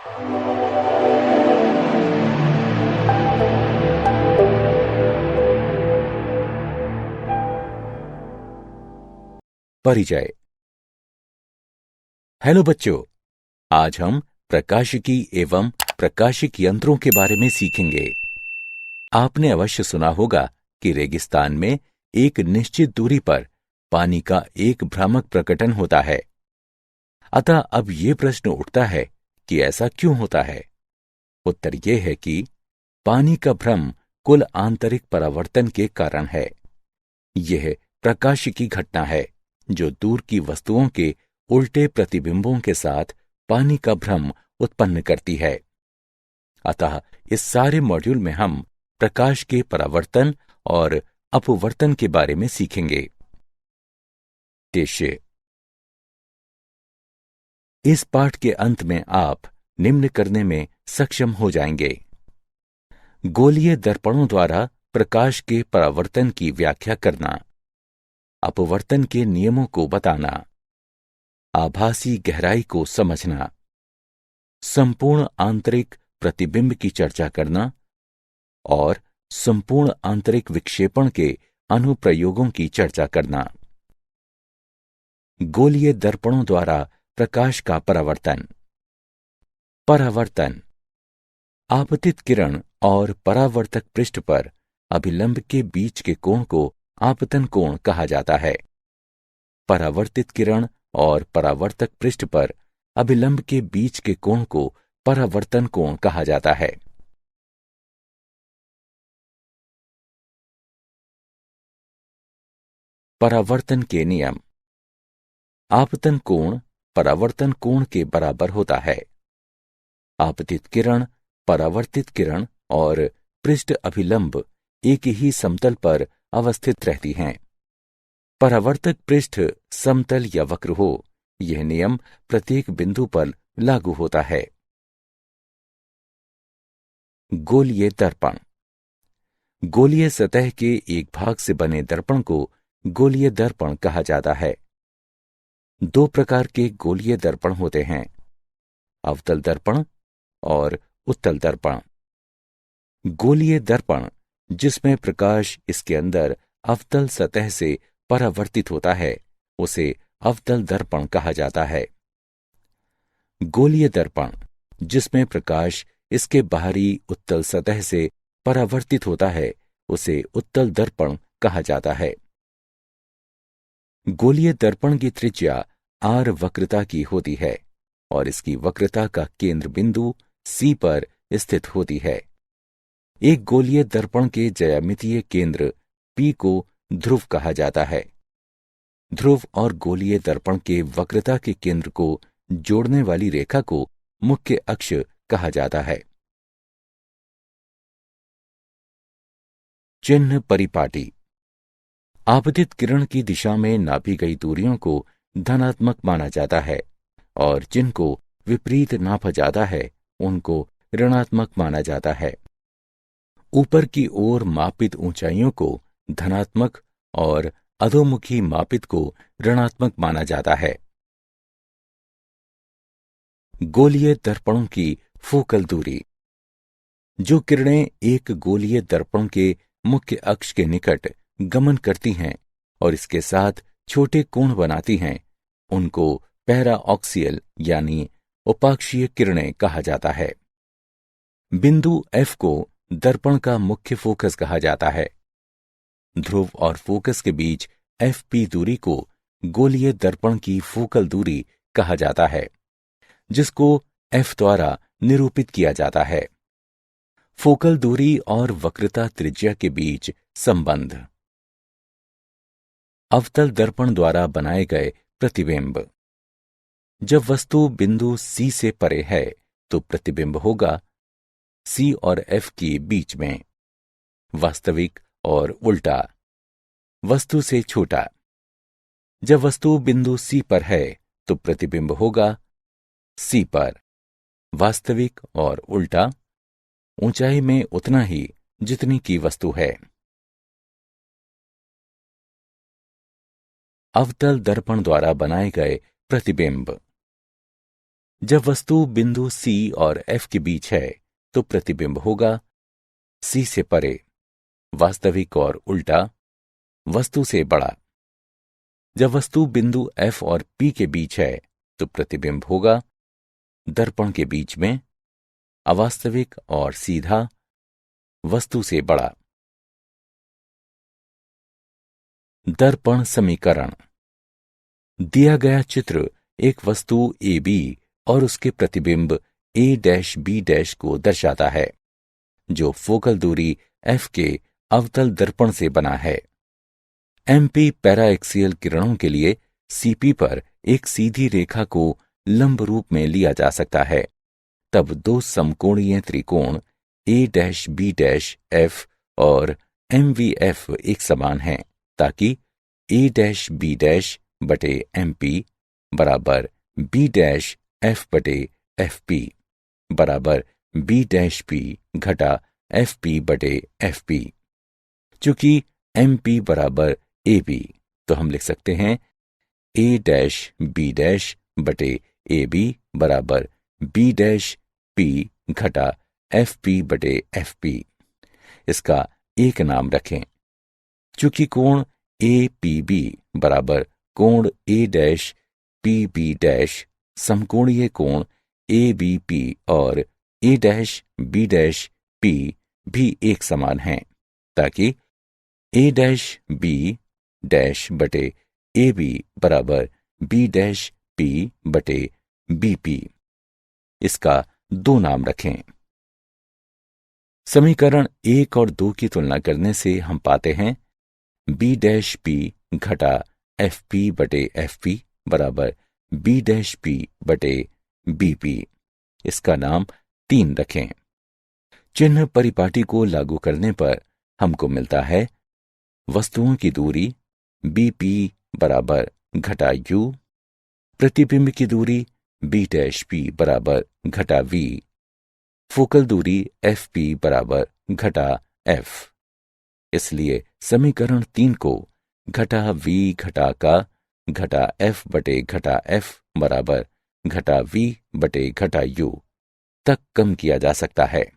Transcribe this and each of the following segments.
परिचय। हेलो बच्चों, आज हम प्रकाशिकी एवं प्रकाशिक यंत्रों के बारे में सीखेंगे। आपने अवश्य सुना होगा कि रेगिस्तान में एक निश्चित दूरी पर पानी का एक भ्रामक प्रकटन होता है। अतः अब ये प्रश्न उठता है कि ऐसा क्यों होता है। उत्तर ये है कि पानी का भ्रम कुल आंतरिक परावर्तन के कारण है। यह प्रकाशिकी घटना है जो दूर की वस्तुओं के उल्टे प्रतिबिंबों के साथ पानी का भ्रम उत्पन्न करती है। अतः इस सारे मॉड्यूल में हम प्रकाश के परावर्तन और अपवर्तन के बारे में सीखेंगे। उद्देश्य। इस पाठ के अंत में आप निम्न करने में सक्षम हो जाएंगे। गोलीय दर्पणों द्वारा प्रकाश के परावर्तन की व्याख्या करना, अपवर्तन के नियमों को बताना, आभासी गहराई को समझना, संपूर्ण आंतरिक प्रतिबिंब की चर्चा करना और संपूर्ण आंतरिक विक्षेपण के अनुप्रयोगों की चर्चा करना। गोलीय दर्पणों द्वारा प्रकाश का परावर्तन। परावर्तन। आपतित किरण और परावर्तक पृष्ठ पर अभिलंब के बीच के कोण को आपतन कोण कहा जाता है। परावर्तित किरण और परावर्तक पृष्ठ पर अभिलंब के बीच के कोण को परावर्तन कोण कहा जाता है। परावर्तन के नियम। आपतन कोण परावर्तन कोण के बराबर होता है। आपतित किरण, परावर्तित किरण और पृष्ठ अभिलंब एक ही समतल पर अवस्थित रहती हैं। परावर्तक पृष्ठ समतल या वक्र हो, यह नियम प्रत्येक बिंदु पर लागू होता है। गोलीय दर्पण। गोलीय सतह के एक भाग से बने दर्पण को गोलीय दर्पण कहा जाता है। दो प्रकार के गोलीय दर्पण होते हैं, अवतल दर्पण और उत्तल दर्पण। गोलीय दर्पण जिसमें प्रकाश इसके अंदर अवतल सतह से परावर्तित होता है, उसे अवतल दर्पण कहा जाता है। गोलीय दर्पण जिसमें प्रकाश इसके बाहरी उत्तल सतह से परावर्तित होता है, उसे उत्तल दर्पण कहा जाता है। गोलीय दर्पण की त्रिज्या r वक्रता की होती है और इसकी वक्रता का केंद्र बिंदु C पर स्थित होती है। एक गोलीय दर्पण के ज्यामितीय केंद्र P को ध्रुव कहा जाता है। ध्रुव और गोलीय दर्पण के वक्रता के केंद्र को जोड़ने वाली रेखा को मुख्य अक्ष कहा जाता है। चिन्ह परिपाटी। आपतित किरण की दिशा में नापी गई दूरियों को धनात्मक माना जाता है और जिनको विपरीत नापा जाता है उनको ऋणात्मक माना जाता है। ऊपर की ओर मापित ऊंचाइयों को धनात्मक और अधोमुखी मापित को ऋणात्मक माना जाता है। गोलीय दर्पणों की फोकल दूरी। जो किरणें एक गोलीय दर्पण के मुख्य अक्ष के निकट गमन करती हैं और इसके साथ छोटे कोण बनाती हैं, उनको पैराऑक्सियल यानी उपाक्षीय किरणें कहा जाता है। बिंदु F को दर्पण का मुख्य फोकस कहा जाता है। ध्रुव और फोकस के बीच FP दूरी को गोलीय दर्पण की फोकल दूरी कहा जाता है, जिसको F द्वारा निरूपित किया जाता है। फोकल दूरी और वक्रता त्रिज्या के बीच संबंध। अवतल दर्पण द्वारा बनाए गए प्रतिबिंब। जब वस्तु बिंदु C से परे है तो प्रतिबिंब होगा C और F के बीच में, वास्तविक और उल्टा, वस्तु से छोटा। जब वस्तु बिंदु C पर है तो प्रतिबिंब होगा C पर, वास्तविक और उल्टा, ऊंचाई में उतना ही जितनी की वस्तु है। अवतल दर्पण द्वारा बनाए गए प्रतिबिंब। जब वस्तु बिंदु C और F के बीच है तो प्रतिबिंब होगा C से परे, वास्तविक और उल्टा, वस्तु से बड़ा। जब वस्तु बिंदु F और P के बीच है तो प्रतिबिंब होगा दर्पण के बीच में, अवास्तविक और सीधा, वस्तु से बड़ा। दर्पण समीकरण। दिया गया चित्र एक वस्तु AB और उसके प्रतिबिंब A-B- को दर्शाता है, जो फोकल दूरी F के अवतल दर्पण से बना है। MP पैराएक्सियल किरणों के लिए CP पर एक सीधी रेखा को लंब रूप में लिया जा सकता है। तब दो समकोणीय त्रिकोण A-B' और MVF एक समान हैं, ताकि A-B' बटे MP बराबर B' बटे FP बराबर B' घटा FP बटे FP। चूंकि MP बराबर AB, तो हम लिख सकते हैं A-B' बटे AB बराबर B' घटा FP बटे FP। इसका एक नाम रखें। चूंकि कोण APB बराबर कोण A-PB' समकोणीय कोण ABP और A-B' भी एक समान हैं, ताकि A-B' बटे AB बराबर B' बटे BP। इसका दो नाम रखें। समीकरण 1 और 2 की तुलना करने से हम पाते हैं B' घटा FP बटे FP बराबर B' बटे BP। इसका नाम 3 रखें। चिन्ह परिपाटी को लागू करने पर हमको मिलता है वस्तुओं की दूरी BP बराबर घटा U, प्रतिबिंब की दूरी B' बराबर घटा V, फोकल दूरी FP बराबर घटा F। इसलिए समीकरण 3 को घटा V घटा का घटा F बटे घटा F बराबर घटा V बटे घटा U तक कम किया जा सकता है,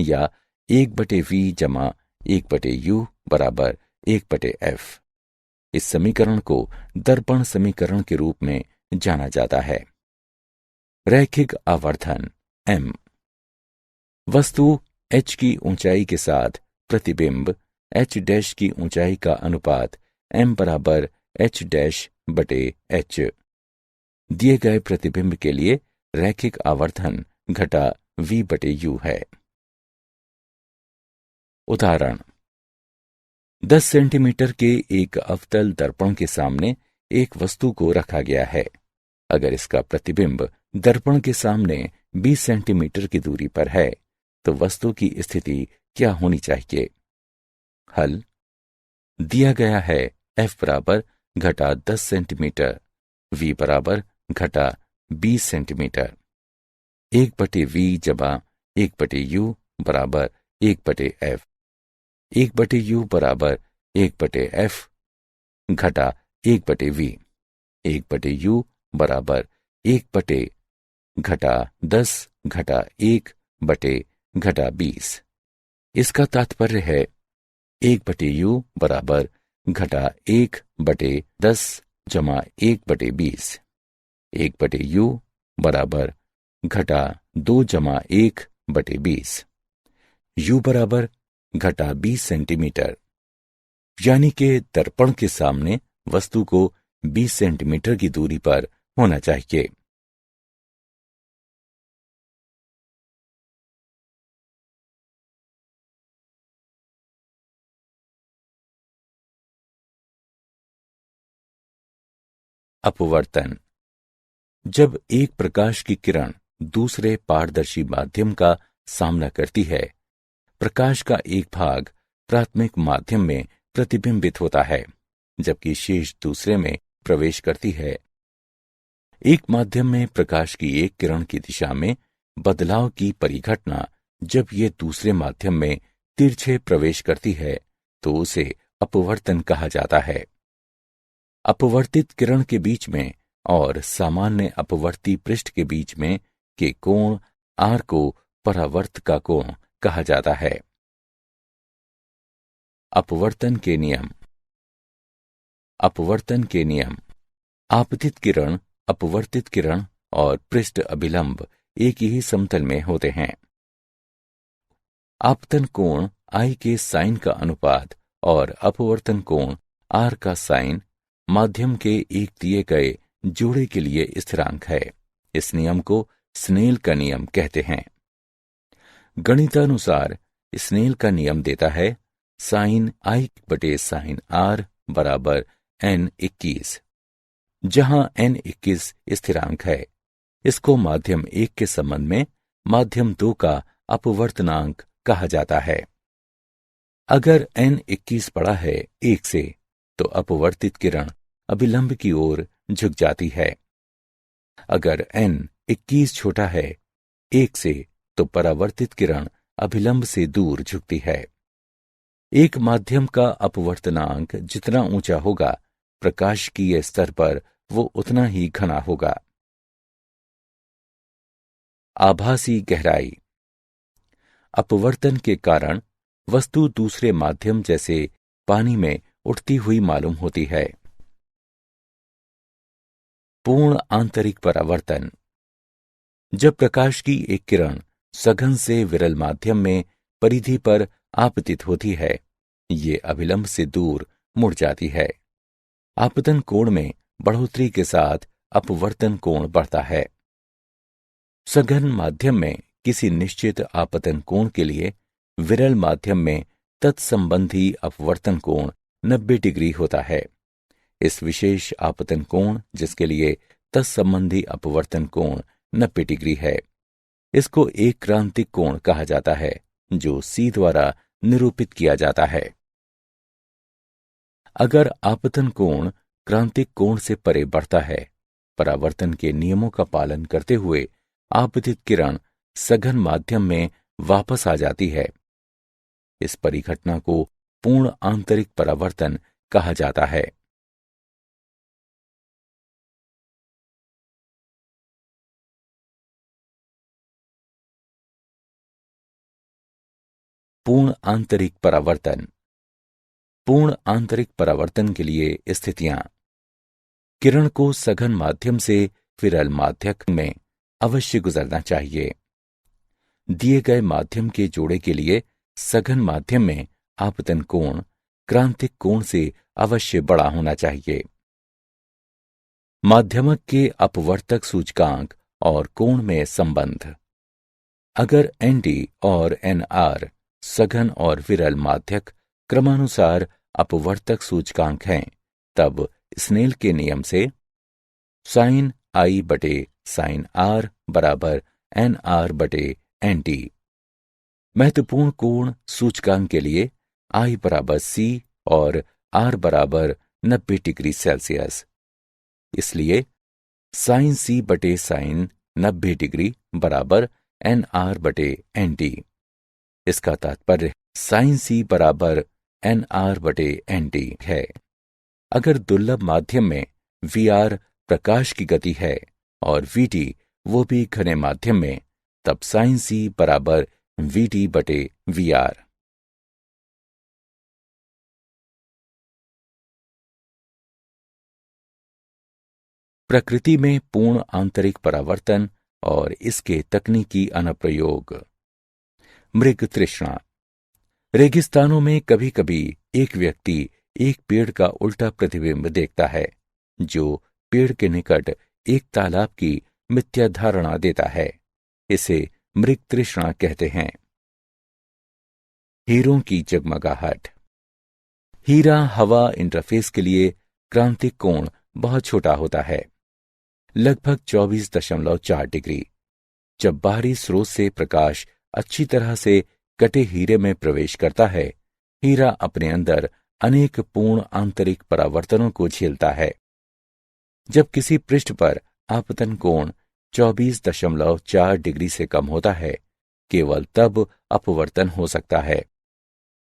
या 1 बटे V जमा 1 बटे U बराबर 1 बटे F। इस समीकरण को दर्पण समीकरण के रूप में जाना जाता है। रैखिक आवर्धन M। वस्तु H की ऊंचाई के साथ प्रतिबिंब H' की ऊंचाई का अनुपात M बराबर H' बटे H। दिए गए प्रतिबिंब के लिए रैखिक आवर्धन घटा V बटे U है। उदाहरण: 10 सेंटीमीटर के एक अवतल दर्पण के सामने एक वस्तु को रखा गया है। अगर इसका प्रतिबिंब दर्पण के सामने 20 सेंटीमीटर की दूरी पर है, तो वस्तु की स्थिति क्या होनी चाहिए? हल: दिया गया है F बराबर घटा 10 सेंटीमीटर, V बराबर घटा 20 सेंटीमीटर। 1 बटे V जमा 1 बटे U बराबर 1 बटे F। 1 बटे U बराबर 1 बटे F घटा 1 बटे V। 1 बटे U बराबर 1 बटे घटा 10 घटा 1 बटे घटा 20। इसका तात्पर्य है 1 बटे U बराबर घटा 1 बटे 10 जमा 1 बटे 20। 1 बटे U बराबर घटा 2 जमा 1 बटे 20। U बराबर घटा 20 सेंटीमीटर, यानी कि दर्पण के सामने वस्तु को 20 सेंटीमीटर की दूरी पर होना चाहिए। अपवर्तन। जब एक प्रकाश की किरण दूसरे पारदर्शी माध्यम का सामना करती है, प्रकाश का एक भाग प्राथमिक माध्यम में प्रतिबिंबित होता है, जबकि शेष दूसरे में प्रवेश करती है। एक माध्यम में प्रकाश की एक किरण की दिशा में बदलाव की परिघटना जब ये दूसरे माध्यम में तिरछे प्रवेश करती है, तो उसे अपवर्तन कहा जाता है। अपवर्तित किरण के बीच में और सामान्य अपवर्ती पृष्ठ के बीच में के कोण R को परावर्त का कोण कहा जाता है। अपवर्तन के नियम। अपवर्तन के नियम। आपतित किरण, अपवर्तित किरण और पृष्ठ अभिलंब एक ही समतल में होते हैं। आपतन कोण I के साइन का अनुपात और अपवर्तन कोण R का साइन माध्यम के एक दिए गए जोड़े के लिए स्थिरांक है। इस नियम को स्नेल का नियम कहते हैं। गणितानुसार स्नेल का नियम देता है साइन I बटे साइन R बराबर n21, जहां n21 स्थिरांक है। इसको माध्यम 1 के संबंध में माध्यम 2 का अपवर्तनांक कहा जाता है। अगर n21 बड़ा है 1 से तो अपवर्तित किरण अभिलंब की ओर झुक जाती है। अगर n21 छोटा है 1 से तो परावर्तित किरण अभिलंब से दूर झुकती है। एक माध्यम का अपवर्तनांक जितना ऊंचा होगा, प्रकाशिकीय स्तर पर वो उतना ही घना होगा। आभासी गहराई। अपवर्तन के कारण वस्तु दूसरे माध्यम जैसे पानी में उठती हुई मालूम होती है। पूर्ण आंतरिक परावर्तन। जब प्रकाश की एक किरण सघन से विरल माध्यम में परिधि पर आपतित होती है, ये अभिलंब से दूर मुड़ जाती है। आपतन कोण में बढ़ोतरी के साथ अपवर्तन कोण बढ़ता है। सघन माध्यम में किसी निश्चित आपतन कोण के लिए विरल माध्यम में तत्संबंधी अपवर्तन कोण 90 डिग्री होता है। इस विशेष आपतन कोण जिसके लिए तत्संबंधी अपवर्तन कोण 90 डिग्री है, इसको एक क्रांतिक कोण कहा जाता है, जो C द्वारा निरूपित किया जाता है। अगर आपतन कोण क्रांतिक कोण से परे बढ़ता है, परावर्तन के नियमों का पालन करते हुए आपतित किरण सघन माध्यम में वापस आ जाती है। इस परिघटना को पूर्ण आंतरिक परावर्तन कहा जाता है। पूर्ण आंतरिक परावर्तन। पूर्ण आंतरिक परावर्तन के लिए स्थितियां। किरण को सघन माध्यम से विरल माध्यक में अवश्य गुजरना चाहिए। दिए गए माध्यम के जोड़े के लिए सघन माध्यम में आपतन कोण क्रांतिक कोण से अवश्य बड़ा होना चाहिए। माध्यमक के अपवर्तक सूचकांक और कोण में संबंध। अगर ND और NR सघन और विरल माध्यक क्रमानुसार अपवर्तक सूचकांक हैं, तब स्नेल के नियम से साइन I बटे साइन R बराबर NR बटे ND। महत्वपूर्ण कोण सूचकांक के लिए I बराबर C और R बराबर 90 डिग्री सेल्सियस। इसलिए साइन C बटे साइन 90 डिग्री बराबर NR बटे ND। इसका तात्पर्य साइन C बराबर NR बटे ND है। अगर दुर्लभ माध्यम में VR प्रकाश की गति है और VT वो भी घने माध्यम में, तब साइन C बराबर VT बटे VR। प्रकृति में पूर्ण आंतरिक परावर्तन और इसके तकनीकी अनुप्रयोग। मृग तृष्णा। रेगिस्तानों में कभी कभी एक व्यक्ति एक पेड़ का उल्टा प्रतिबिंब देखता है, जो पेड़ के निकट एक तालाब की मिथ्या धारणा देता है। इसे मृग तृष्णा कहते हैं। हीरों की जगमगाहट। हीरा हवा इंटरफेस के लिए क्रांतिक कोण बहुत छोटा होता है, लगभग 24.4 डिग्री। जब बाहरी स्रोत से प्रकाश अच्छी तरह से कटे हीरे में प्रवेश करता है, हीरा अपने अंदर अनेक पूर्ण आंतरिक परावर्तनों को झेलता है। जब किसी पृष्ठ पर आपतन कोण 24.4 डिग्री से कम होता है, केवल तब अपवर्तन हो सकता है।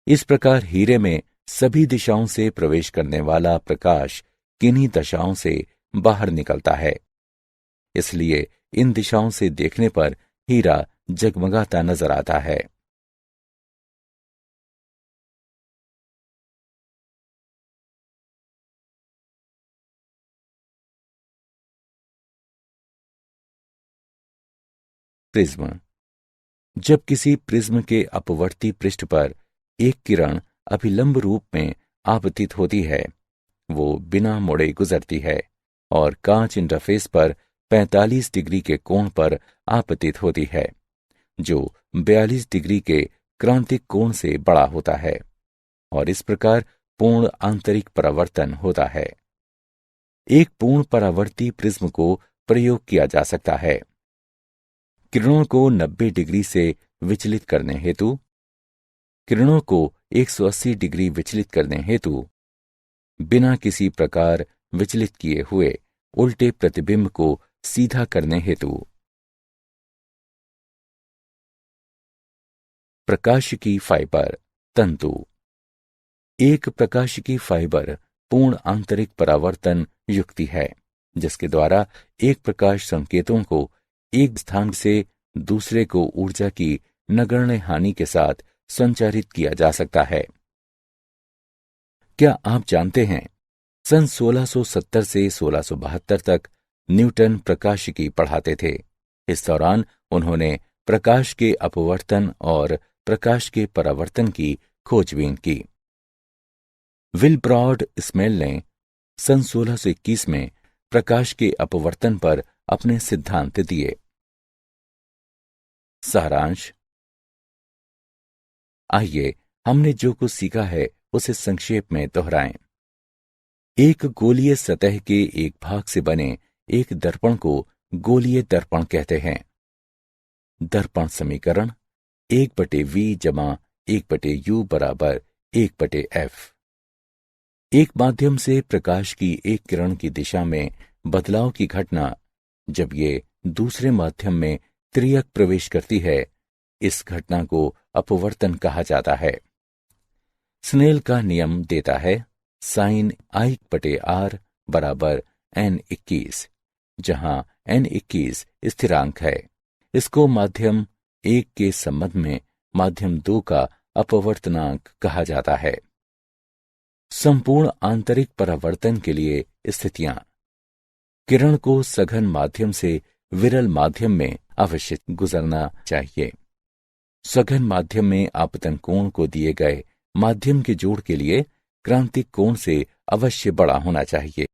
इस प्रकार हीरे में सभी दिशाओं से प्रवेश करने वाला प्रकाश किन्हीं दशाओं से बाहर निकलता है। इसलिए इन दिशाओं से देखने पर हीरा जगमगाता नजर आता है। प्रिज्म। जब किसी प्रिज्म के अपवर्ती पृष्ठ पर एक किरण अभिलंब रूप में आपतित होती है, वो बिना मुड़े गुजरती है और कांच इंटरफेस पर 45 डिग्री के कोण पर आपतित होती है, जो 42 डिग्री के क्रांतिक कोण से बड़ा होता है, और इस प्रकार पूर्ण आंतरिक परावर्तन होता है। एक पूर्ण परावर्ती प्रिज्म को प्रयोग किया जा सकता है किरणों को 90 डिग्री से विचलित करने हेतु, किरणों को 180 डिग्री विचलित करने हेतु, बिना किसी प्रकार विचलित किए हुए उल्टे प्रतिबिंब को सीधा करने हेतु। प्रकाशिकी फाइबर तंतु। एक प्रकाशिकी फाइबर पूर्ण आंतरिक परावर्तन युक्ति है, जिसके द्वारा एक प्रकाश संकेतों को एक स्थान से दूसरे को ऊर्जा की नगण्य हानि के साथ संचारित किया जा सकता है। क्या आप जानते हैं, सन 1670 से 1672 तक न्यूटन प्रकाशिकी पढ़ाते थे। इस दौरान उन्होंने प्रकाश के अपवर्तन और प्रकाश के परावर्तन की खोजबीन की। विलब्रॉड स्मेल ने सन 1621 में प्रकाश के अपवर्तन पर अपने सिद्धांत दिए। सारांश। आइए हमने जो कुछ सीखा है उसे संक्षेप में दोहराएं। एक गोलीय सतह के एक भाग से बने एक दर्पण को गोलीय दर्पण कहते हैं। दर्पण समीकरण 1/v जमा 1/u बराबर 1/f। एक माध्यम से प्रकाश की एक किरण की दिशा में बदलाव की घटना जब ये दूसरे माध्यम में त्रियक प्रवेश करती है, इस घटना को अपवर्तन कहा जाता है। स्नेल का नियम देता है sin I/r बराबर n21, जहां n21 स्थिरांक है। इसको माध्यम 1 के संबंध में माध्यम 2 का अपवर्तनांक कहा जाता है। संपूर्ण आंतरिक परावर्तन के लिए स्थितियां। किरण को सघन माध्यम से विरल माध्यम में अवश्य गुजरना चाहिए। सघन माध्यम में आपतन कोण को दिए गए माध्यम के जोड़ के लिए क्रांतिक कोण से अवश्य बड़ा होना चाहिए।